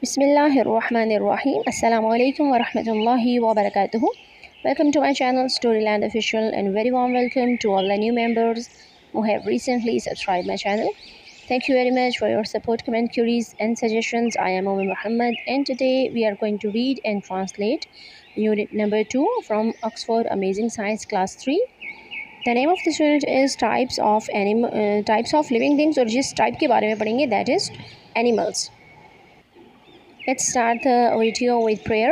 Bismillahirrahmanirrahim. Assalamu alaikum wa rahmatullahi wa barakatuhu. Welcome to my channel Storyland Official, and very warm welcome to all the new members who have recently subscribed my channel. Thank you very much for your support, comment, queries and suggestions. I am Omi Muhammad, and today we are going to read and translate unit number 2 from Oxford Amazing Science class 3. The name of this unit is types of living things, और जिस type के बारे में पढ़ेंगे that is animals. Let's start the video with prayer.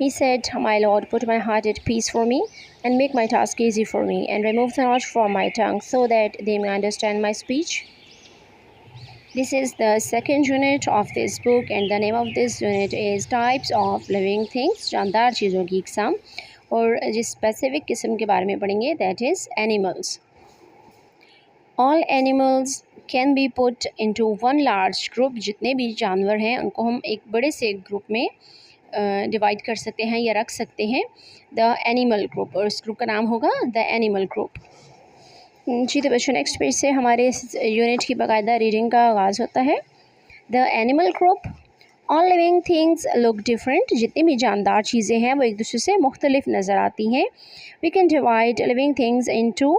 He said, My Lord, put my heart at peace for me and make my task easy for me, and remove the notch from my tongue so that they may understand my speech. This is the second unit of this book, and the name of this unit is Types of Living Things. जानदार चीज़ों की इकसाम, और जिस specific किस्म के बारे में पढ़ेंगे that is animals. All animals can be put into one large group. जितने भी जानवर हैं उनको हम एक बड़े से ग्रुप में डिवाइड कर सकते हैं या रख सकते हैं, द एनिमल ग्रुप, और इस ग्रुप का नाम होगा द एनिमल ग्रुप. जी तो बच्चों, नेक्स्ट पेज से हमारे इस यूनिट की बाकायदा रीडिंग का आगाज़ होता है. The animal group. All living things look different. जितनी भी जानदार चीज़ें हैं वो एक दूसरे से मुख्तलिफ नज़र आती हैं. We can divide living things into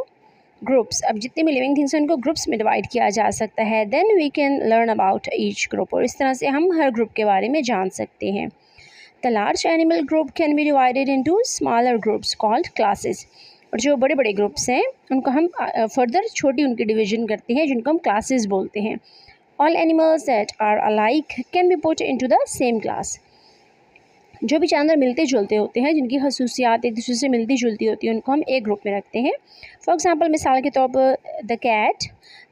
groups. अब जितने भी लिविंग थिंग्स हैं उनको ग्रुप्स में डिवाइड किया जा सकता है. Then we can learn about each group, और इस तरह से हम हर ग्रुप के बारे में जान सकते हैं. The large animal group can be divided into smaller groups called classes. और जो बड़े बड़े ग्रुप्स हैं उनको हम फर्दर छोटी उनकी डिवीजन करते हैं जिनको हम क्लासेस बोलते हैं. All animals that are alike can be put into the same class. जो भी जानवर मिलते जुलते होते हैं, जिनकी खसूसियात एक दूसरे से मिलती जुलती होती हैं, उनको हम एक ग्रुप में रखते हैं. फॉर एग्ज़ाम्पल, मिसाल के तौर पर the cat,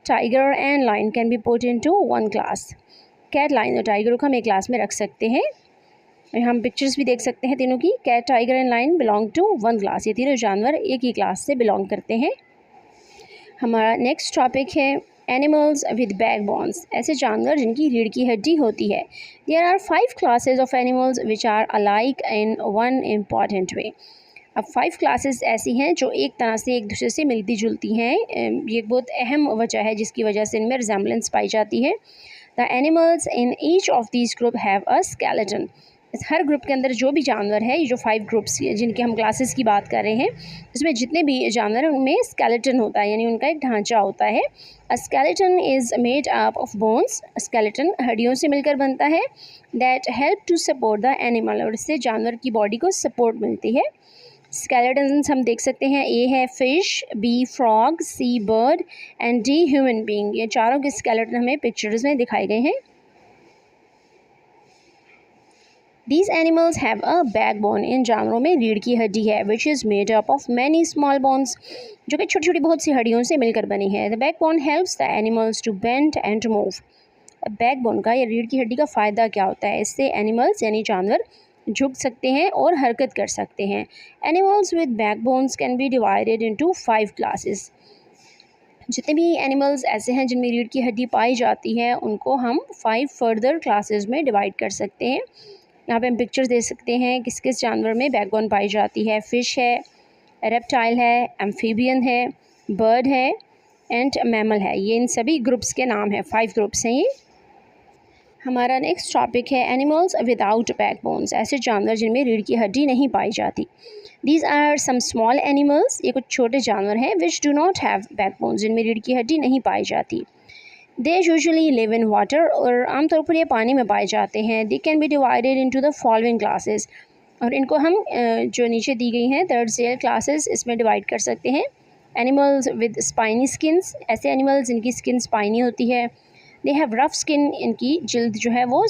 tiger and lion can be put into one class. Cat, lion और टाइगर को हम एक क्लास में रख सकते हैं. हम पिक्चर्स भी देख सकते हैं तीनों की. Cat, tiger and lion belong to one class. ये तीनों जानवर एक ही क्लास से बिलोंग करते हैं. हमारा नेक्स्ट टॉपिक है एनिमल्स विद बैकबोन्स. ऐसे जानवर जिनकी रीढ़ की हड्डी होती है. There are 5 classes of animals which are alike in one important way. अब 5 क्लासेस ऐसी हैं जो एक तरह से एक दूसरे से मिलती जुलती हैं. ये एक बहुत अहम वजह है जिसकी वजह से इनमें रिजेम्बलेंस पाई जाती है. The animals in each of these group have a skeleton. Her group के अंदर जो भी जानवर है, ये जो 5 ग्रुप्स जिनके हम क्लासेस की बात कर रहे हैं, उसमें जितने भी जानवर हैं उनमें स्केलेटन होता है, यानी उनका एक ढांचा होता है. A skeleton is made up of bones. Skeleton हड्डियों से मिलकर बनता है. That help to support the animal, और इससे जानवर की बॉडी को सपोर्ट मिलती है. स्केलेटन्स हम देख सकते हैं. ए है fish, B frog, C bird and D human being. ये चारों के स्केलेटन हमें पिक्चर्स में दिखाए गए हैं. These animals have a backbone. इन जानवरों में रीढ़ की हड्डी है, which is made up of many small bones, जो कि छोटी छोटी बहुत सी हड्डियों से मिलकर बनी है. The backbone helps the animals to bend and to move. Backbone का या रीढ़ की हड्डी का फ़ायदा क्या होता है? इससे एनिमल्स यानी जानवर झुक सकते हैं और हरकत कर सकते हैं. Animals with backbones can be divided into 5 classes. जितने भी एनिमल्स ऐसे हैं जिनमें रीढ़ की हड्डी पाई जाती है उनको हम 5 फर्दर क्लासेस में डिवाइड कर सकते हैं. यहाँ पे हम पिक्चर्स दे सकते हैं किस किस जानवर में बैकबोन पाई जाती है. फ़िश है, रेप्टाइल है, एम्फीबियन है, बर्ड है एंड मैमल है. ये इन सभी ग्रुप्स के नाम हैं. 5 ग्रुप्स हैं ये. हमारा नेक्स्ट टॉपिक है एनिमल्स विदाउट बैकबोन्स. ऐसे जानवर जिनमें रीढ़ की हड्डी नहीं पाई जाती. These are some small animals. ये कुछ छोटे जानवर हैं which do not have backbones, जिनमें रीढ़ की हड्डी नहीं पाई जाती. They usually live in water, और आमतौर पर ये पानी में पाए जाते हैं. They can be divided into the following classes, और इनको हम जो नीचे दी गई हैं टर्डसेल क्लासेस, इसमें डिवाइड कर सकते हैं. Animals with spiny skins. ऐसे एनिमल्स जिनकी स्किन स्पाइनी होती है. They have rough skin. इनकी जिल्द जो है वो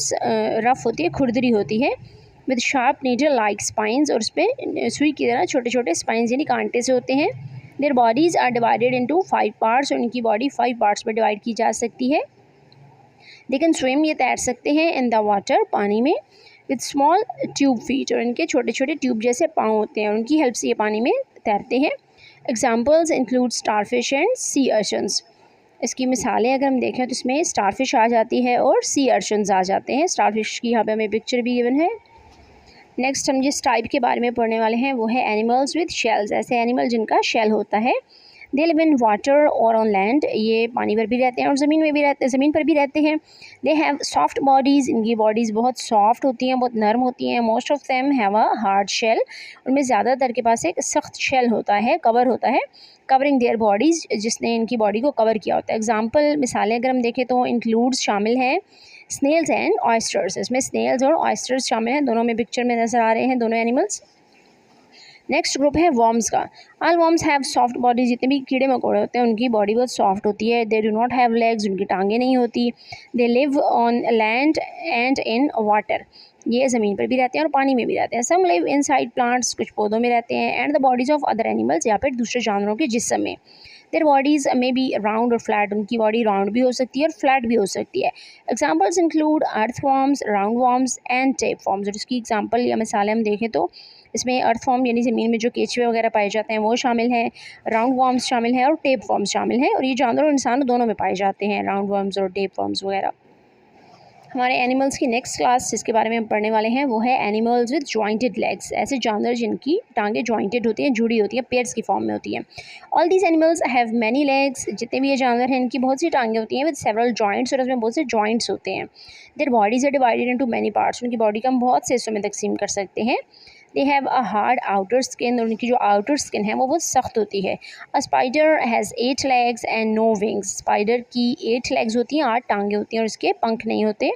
रफ़ होती है, खुरदरी होती है. With sharp needle like spines, और उस पर सुई की तरह छोटे छोटे स्पाइंस यानी कांटे से होते हैं. Their bodies are divided into 5 parts, और उनकी बॉडी 5 पार्ट्स में डिवाइड की जा सकती है. They can swim. ये तैर सकते हैं. इन द वाटर, पानी में. विद स्मॉल ट्यूब फीट, और इनके छोटे छोटे ट्यूब जैसे पाँव होते हैं, उनकी हेल्प से ये पानी में तैरते हैं. एग्जाम्पल्स इंक्लूड स्टारफिश एंड सी अर्शंस. इसकी मिसालें अगर हम देखें तो इसमें स्टारफिश आ जाती है और सी अर्शंस आ जाते हैं. स्टारफिश की यहाँ पे हमें पिक्चर भी गिवन है. नेक्स्ट हम जिस टाइप के बारे में पढ़ने वाले हैं वो है एनिमल्स विद शेल्स. ऐसे एनिमल जिनका शेल होता है. दे लिव इन वाटर और ऑन लैंड, ये पानी पर भी रहते हैं और ज़मीन में भी रहते हैं, ज़मीन पर भी रहते हैं। दे हैव सॉफ्ट बॉडीज़, इनकी बॉडीज़ बहुत सॉफ्ट होती हैं, बहुत नरम होती हैं। Most of them have a hard shell, उनमें ज़्यादातर के पास एक सख्त शेल होता है, कवर होता है, कवरिंग देयर बॉडीज़, जिसने इनकी बॉडी को कवर किया होता है। एग्जाम्पल मिसालें अगर हम देखें तो इंक्लूड्स शामिल हैं स्नेल्स एंड ऑयस्टर्स, इसमें स्नेल्स और ऑयस्टर्स शामिल हैं, दोनों में पिक्चर में नज़र आ रहे हैं दोनों एनिमल्स। नेक्स्ट ग्रुप है वर्म्स का। All worms have soft body, जितने भी कीड़े मकोड़े होते हैं उनकी बॉडी बहुत सॉफ्ट होती है। दे डू नॉट हैव लेग्स, उनकी टांगें नहीं होती। They live on land and in water, ये ज़मीन पर भी रहते हैं और पानी में भी रहते हैं। Some live inside plants, कुछ पौधों में रहते हैं। And the bodies of other animals, या फिर दूसरे जानवरों के जिस्म में। Their bodies may be round और फ्लैट, उनकी बॉडी राउंड भी हो सकती है और फ्लैट भी हो सकती है। Examples include earthworms, round worms and tape worms. और इसकी एग्जाम्पल या मिसालें हम देखें तो इसमें अर्थवॉर्म यानी ज़मीन में जो केचुए वगैरह पाए जाते हैं वो शामिल हैं, राउंड वॉर्म्स शामिल हैं और टेप वॉर्म्स शामिल हैं। और ये जानवर और इंसान दोनों में पाए जाते हैं, राउंड वॉर्म्स और टेप वॉर्म्स वगैरह। हमारे एनिमल्स की नेक्स्ट क्लास जिसके बारे में हम पढ़ने वाले हैं वो है एनिमल्स विद जॉइंटेड लेग्स, ऐसे जानवर जिनकी टांगें जॉइंटेड होती हैं, जुड़ी होती हैं, पेयर्स की फॉर्म में होती हैं। All these animals have many legs, जितने भी ये जानवर हैं इनकी बहुत सी टांगें होती हैं, विद सेवरल जॉइंट्स, और उसमें बहुत से जॉइंट्स होते हैं। Their bodies are divided into many parts, उनकी बॉडी को हम बहुत से हिस्सों में तकसीम कर सकते हैं। They have a hard outer skin, और उनकी जो आउटर स्किन है वो बहुत सख्त होती है। A spider has 8 legs and no wings, spider की 8 लेग्स होती हैं, 8 टांगें होती हैं और इसके पंख नहीं होते।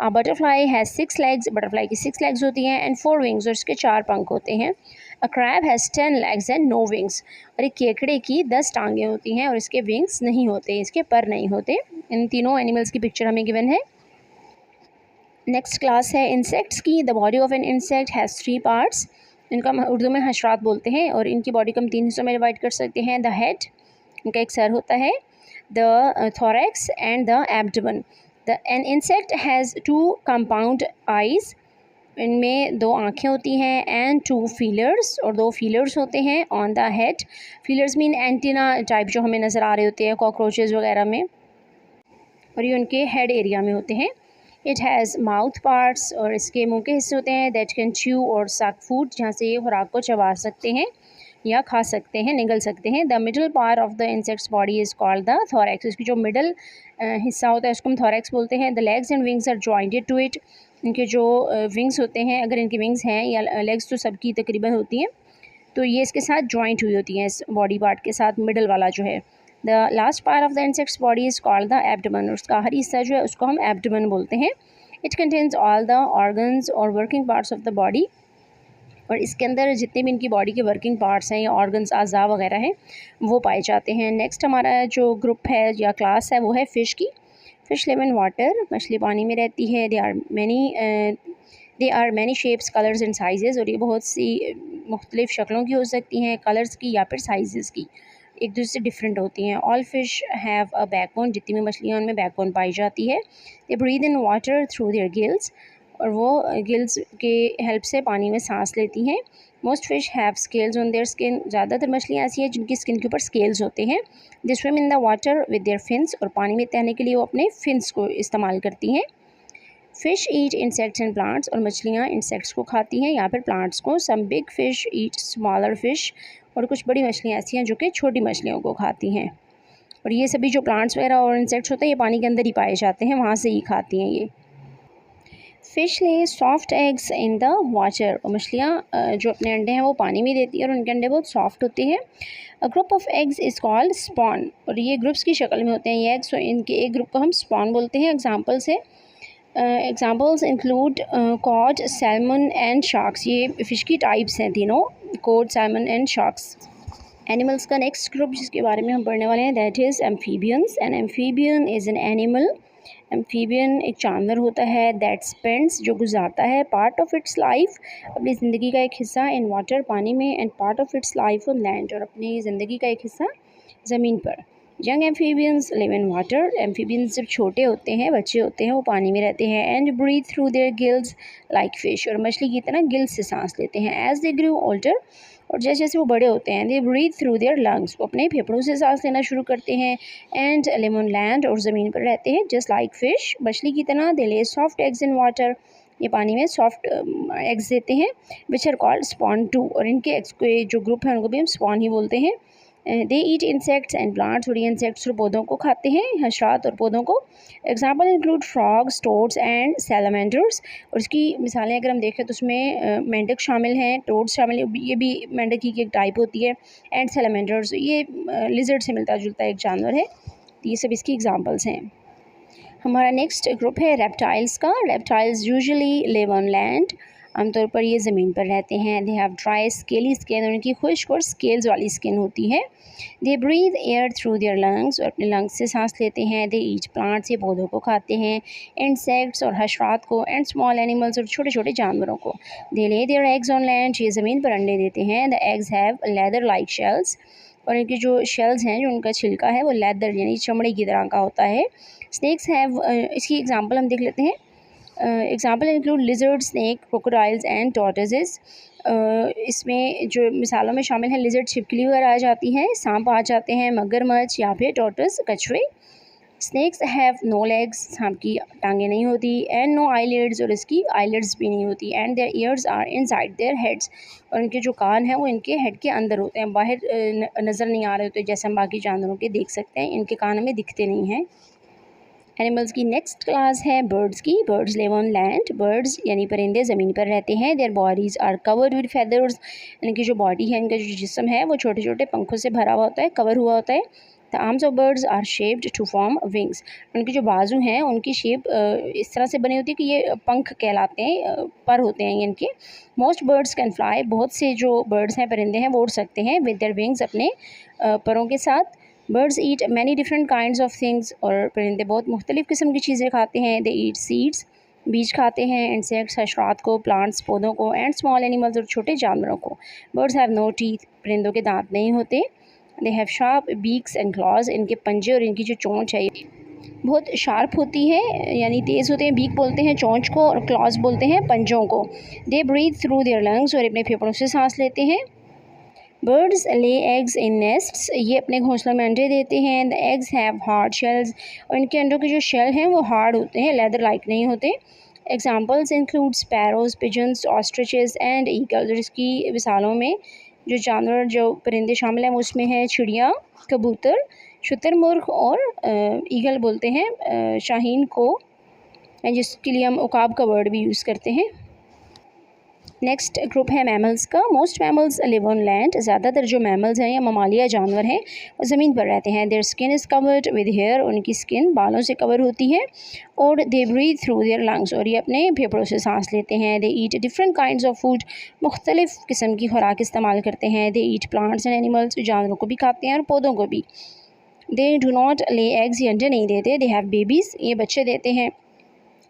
बटरफ्लाई हैज़ 6 लेग्स, बटरफ्लाई की 6 लेग्स होती हैं। एंड 4 विंग्स, और इसके 4 पंख होते हैं। A crab has 10 legs and no wings, और एक केकड़े की 10 टांगें होती हैं और इसके विंग्स नहीं होते, इसके पर नहीं होते। इन तीनों एनिमल्स की पिक्चर हमें गिवन है। नेक्स्ट क्लास है इंसेक्ट्स की। The body of an insect has 3 parts, इनका हम उर्दू में हशरात बोलते हैं, और इनकी बॉडी को हम 3 हिस्सों में डिवाइड कर सकते हैं। द हेड, इनका एक सर होता है, the thorax and the abdomen. An insect has 2 compound eyes, इनमें 2 आँखें होती हैं। एंड 2 फीलर्स, और 2 फीलर्स होते हैं on the head. Feelers mean antenna type जो हमें नज़र आ रहे होते हैं कॉकरोचेज़ वगैरह में, और ये उनके हेड एरिया में होते हैं। इट हैज़ माउथ पार्ट्स, और इसके मुंह के हिस्से होते हैं, दैट कैन च्यू और सक फूड, जहाँ से ये खुराक को चबा सकते हैं या खा सकते हैं, निगल सकते हैं। The middle part of the insects body is called the thorax, इसकी जो मिडल हिस्सा होता है उसको हम थोरैक्स बोलते हैं। The legs and wings are jointed to it, इनके जो विंग्स होते हैं, अगर इनके विंग्स हैं या लेग्स तो सबकी तकरीबन होती हैं, तो ये इसके साथ जॉइंट हुई होती हैं, इस बॉडी पार्ट के साथ मिडल वाला जो है। The last part of the insects body is called the abdomen, और उसका आखिरी हिस्सा जो है उसको हम एब्डोमेन बोलते हैं। It contains all the organs और working parts of the body, और इसके अंदर जितने भी इनकी बॉडी के वर्किंग पार्ट्स हैं या ऑर्गन्स आज़ा वगैरह हैं वो पाए जाते हैं। नेक्स्ट हमारा जो ग्रुप है या क्लास है वो है फ़िश की। फ़िश लिव इन वाटर, मछली पानी में रहती है। They are many shapes, colours and sizes, और ये बहुत सी मुख्तलिफ़ शक्लों की हो सकती हैं, कलर्स की या फिर साइज़ की, एक दूसरे से डिफरेंट होती हैं। All fish have a backbone, जितनी भी मछलियाँ उनमें बैकबोन पाई जाती है। They breathe in water through their gills, और वो गिल्स के हेल्प से पानी में सांस लेती हैं। Most fish have scales on their skin, ज़्यादातर मछलियाँ ऐसी हैं जिनकी स्किन के ऊपर स्केल्स होते हैं। दे swim in the water with their fins, और पानी में तैरने के लिए वो अपने फिन्स को इस्तेमाल करती हैं। Fish eat insects and plants, और मछलियाँ इंसेक्ट्स को खाती हैं या फिर प्लांट्स को। सम बिग फ़िश ईट स्मॉलर फ़िश, और कुछ बड़ी मछलियाँ ऐसी हैं जो कि छोटी मछलियों को खाती हैं। और ये सभी जो प्लांट्स वगैरह और इंसेक्ट्स होते हैं ये पानी के अंदर ही पाए जाते हैं, वहाँ से ही खाती हैं ये। फ़िश ले soft eggs in the water, और मछलियाँ जो अपने अंडे हैं वो पानी में देती हैं और उनके अंडे बहुत सॉफ्ट होते हैं। A group of eggs is called spawn, और ये ग्रुप्स की शक्ल में होते हैं ये एग्स, तो इनके एक ग्रुप को हम स्पॉन बोलते हैं। एग्जाम्पल्स है examples include cod, salmon and sharks, ये फ़िश की टाइप्स हैं तीनों, cod, salmon and sharks. Animals का नेक्स्ट ग्रुप जिसके बारे में हम पढ़ने वाले हैं that is amphibians. An amphibian is an animal, amphibian एक जानवर होता है दैट स्पेंड्स जो गुजारता है पार्ट ऑफ इट्स लाइफ, अपनी ज़िंदगी का एक हिस्सा इन वाटर पानी में, and part of its life on land, और अपनी ज़िंदगी का एक हिस्सा ज़मीन पर। Young amphibians live in water, amphibians जब छोटे होते हैं, बच्चे होते हैं, वो पानी में रहते हैं। And breathe through their gills like fish, और मछली की तरह गिल्स से सांस लेते हैं। एज दे ग्रू ओल्डर, और जैसे जैसे वो बड़े होते हैं, they breathe through their lungs, वो अपने फेफड़ों से सांस लेना शुरू करते हैं। एंड लिव ऑन लैंड, और ज़मीन पर रहते हैं जस्ट लाइक फिश, मछली की तरह। दे ले सॉफ्ट एग्स इन वाटर, ये पानी में सॉफ्ट एग्स देते हैं, which are called spawn too, और इनके एग्स के जो ग्रुप है उनको भी हम स्पॉन ही बोलते हैं। They eat insects and plants, और ये इंसेक्ट्स और पौधों को खाते हैं, हशरात और पौधों को। Example include frogs, toads and salamanders, और इसकी मिसालें अगर हम देखें तो उसमें मेंढक शामिल हैं, टोड्स शामिल हैं, ये भी मेंढक की एक टाइप होती है, एंड सैलामेंडर्स ये लिजर्ड से मिलता जुलता एक जानवर है। तो ये सब इसकी एग्जाम्पल्स हैं। हमारा नेक्स्ट ग्रुप है रेप्टाइल्स का। Reptiles usually live on land, आमतौर पर ये ज़मीन पर रहते हैं। They have dry scaly skin, उनकी खुश्क और स्केल्स वाली स्किन होती है। They breathe air through their lungs, और अपने लंग्स से सांस लेते हैं। दे ईट प्लांट्स, ये पौधों को खाते हैं, इंसेक्ट्स और हशरात को, एंड स्मॉल एनिमल्स और छोटे छोटे जानवरों को। दे lay their eggs on land, ये ज़मीन पर अंडे देते हैं। The eggs have leather like shells, और इनके जो शेल्स हैं, जो उनका छिलका है वो लेदर यानी चमड़े की तरह का होता है। स्नैक्स हैव, इसकी एग्जांपल हम देख लेते हैं। Example include lizard, snake, crocodiles and tortoises. इसमें जो मिसालों में शामिल हैं, लिजर्ड छिपकली वगैरह आ जाती हैं, सांप आ जाते हैं, मगरमच्छ या फिर टॉर्टोइज कछुए। स्नैक्स हैव नो लेग्स, सांप की टांगें नहीं होती, एंड नो आईलिड्स, और इसकी आईलिड्स भी नहीं होती, and their ears are inside their heads, और इनके जो कान हैं वो इनके हेड के अंदर होते हैं, बाहर नज़र नहीं आ रहे होते जैसे हम बाकी जानवरों के देख सकते हैं, इनके कान हमें दिखते नहीं हैं। एनिमल्स की नेक्स्ट क्लास है बर्ड्स की। Birds live on land, birds यानी परिंदे ज़मीन पर रहते हैं। Their bodies are covered with feathers, इनकी जो बॉडी है, इनका जो जिस्म है वो छोटे छोटे पंखों से भरा हुआ होता है, कवर हुआ होता है। The arms of birds are shaped to form wings, उनकी जो बाजू हैं उनकी शेप इस तरह से बनी होती है कि ये पंख कहलाते हैं, पर होते हैं इनके। मोस्ट बर्ड्स कैन फ्लाई, बहुत से जो बर्ड्स हैं, परिंदे हैं, वो उड़ सकते हैं विद देयर विंग्स, अपने परों के साथ। Birds eat many different kinds of things, और परिंदे बहुत मुख्तलिफ़ किस्म की चीज़ें खाते हैं। दे ईट सीड्स, बीज खाते हैं, इंसेक्ट्स, हशरात को, प्लांट्स, पौधों को, एंड स्मॉल एनिमल्स, और छोटे जानवरों को। बर्ड्स हैव नो टीथ, परिंदों के दांत नहीं होते। They have sharp beaks and clause, इनके पंजे और इनकी जो चोंच है बहुत शार्प होती है, यानी तेज़ होते हैं। बीक बोलते हैं चोंच को, और क्लॉज बोलते हैं पंजों को। They breathe through their lungs, और अपने फेफड़ों से सांस लेते हैं। Birds lay eggs in nests, ये अपने घोंसलों में अंडे देते हैं। The eggs have hard shells, और इनके अंडों के जो शेल हैं वो हार्ड होते हैं, लेदर लाइक नहीं होते। Examples include sparrows, pigeons, ostriches and eagles, और इसकी मिसालों में जो जानवर, जो परिंदे शामिल हैं, वो उसमें है चिड़िया, कबूतर, शुतुरमुर्ग, और ईगल बोलते हैं शाहीन को, जिसके लिए हम उकाब का वर्ड भी यूज़ करते हैं। नेक्स्ट ग्रुप है मैमल्स का। Most mammals live on land, ज़्यादातर जो मैमल्स हैं या ममालिया जानवर हैं वो ज़मीन पर रहते हैं। Their skin is covered with hair, उनकी स्किन बालों से कवर होती है। और they breathe through their lungs, और ये अपने फेफड़ों से सांस लेते हैं। They eat different kinds of food, मुख्तलिफ़ किस्म की खुराक इस्तेमाल करते हैं। They eat plants and animals, जानवरों को भी खाते हैं और पौधों को भी। They do not lay eggs, ये अंडे नहीं देते। दे हैव बेबीज़, ये बच्चे देते हैं।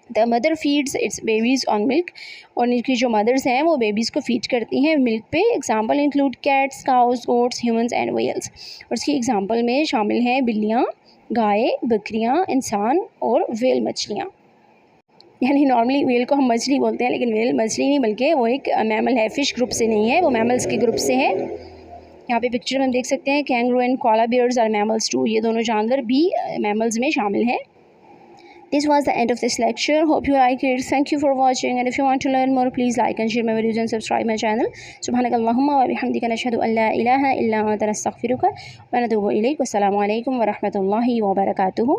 The mother feeds it's babies on milk, और इनकी जो मदर्स हैं वो बेबीज़ को फीड करती हैं मिल्क पे। Example include cats, cows, goats, humans and whales, और इसकी एग्जांपल में शामिल हैं बिल्लियाँ, गाय, बकरियाँ, इंसान और वेल मछलियाँ। यानी नॉर्मली वेल को हम मछली बोलते हैं, लेकिन वेल मछली नहीं बल्कि वो एक मैमल है, फ़िश ग्रुप से नहीं है, वो मैमल्स के ग्रुप से है। यहाँ पे पिक्चर में हम देख सकते हैं kangaroo and koala bears are mammals too, ये दोनों जानवर भी मैमल्स में शामिल हैं। This was the end of this lecture. Hope you like it. Thank you for watching, and if you want to learn more, please like and share my videos and subscribe my channel. Subhanakallahumma wa bihamdika nashhadu an la ilaha illa anta nastaghfiruka wa natubu ilayk. Wassalamu alaikum wa rahmatullahi wa barakatuh.